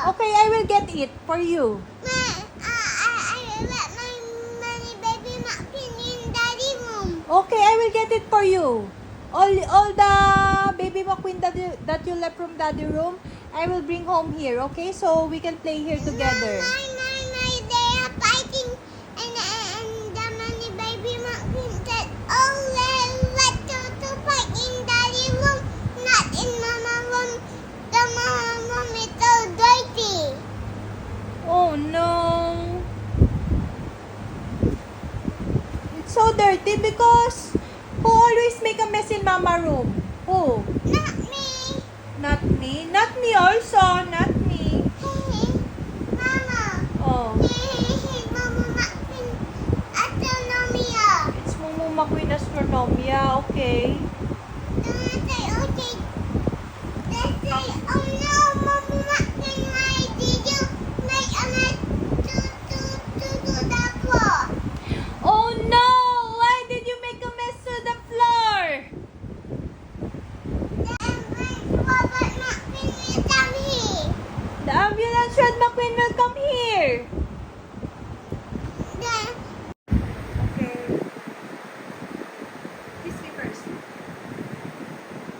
Okay, I will get it for you. I let my baby napkin in daddy room. Okay, I will get it for you. All the baby McQueen that you left from daddy room, I will bring home here, okay? So we can play here together. No, they are fighting and the many baby McQueen said, oh, let's to fight in daddy room, not in mama room. The mama room is so dirty. Oh no. It's so dirty because who always make a mess in mama room? Who? Not me. Not me. Not me also. Not me. Mama. Oh. Mama McQueen astronomia. It's Mumu McQueen Astronomia. Okay. They say, oh no, Mama McQueen, why did you make a mess to the floor? Oh no! Why did you make a mess to the floor? Robert McQueen will come here. The ambulance Red McQueen will come here. Then, Okay. Kiss me first.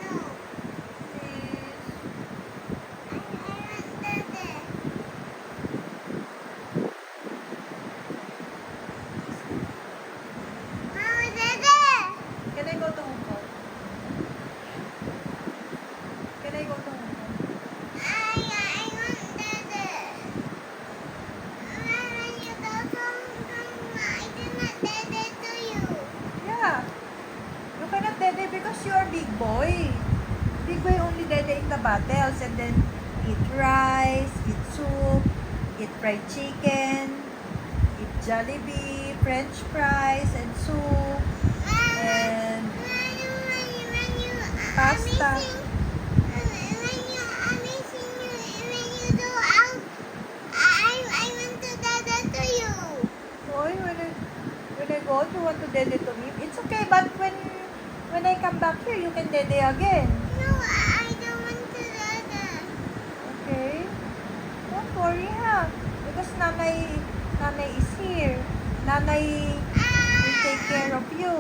no, Please. I want that. Mama, Dada. Can I go to Hong Kong? Can I go to Hong Kong? I want Dada. When you go to Hong Kong, I cannot Dada to you. Yeah. You cannot dede because you are big boy. Big boy only dede in the battles and then eat rice, eat soup, eat fried chicken, eat Jollibee, French fries, and soup, and pasta. Boy, when I go, you want to dede to me? It's okay, but when I come back here, you can dede again. Okay? Don't worry, ha? Because nanay is here. Nanay will take care of you.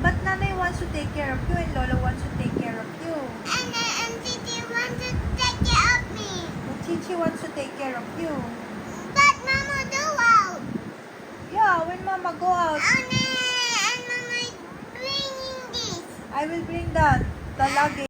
But nanay wants to take care of you and Lola wants to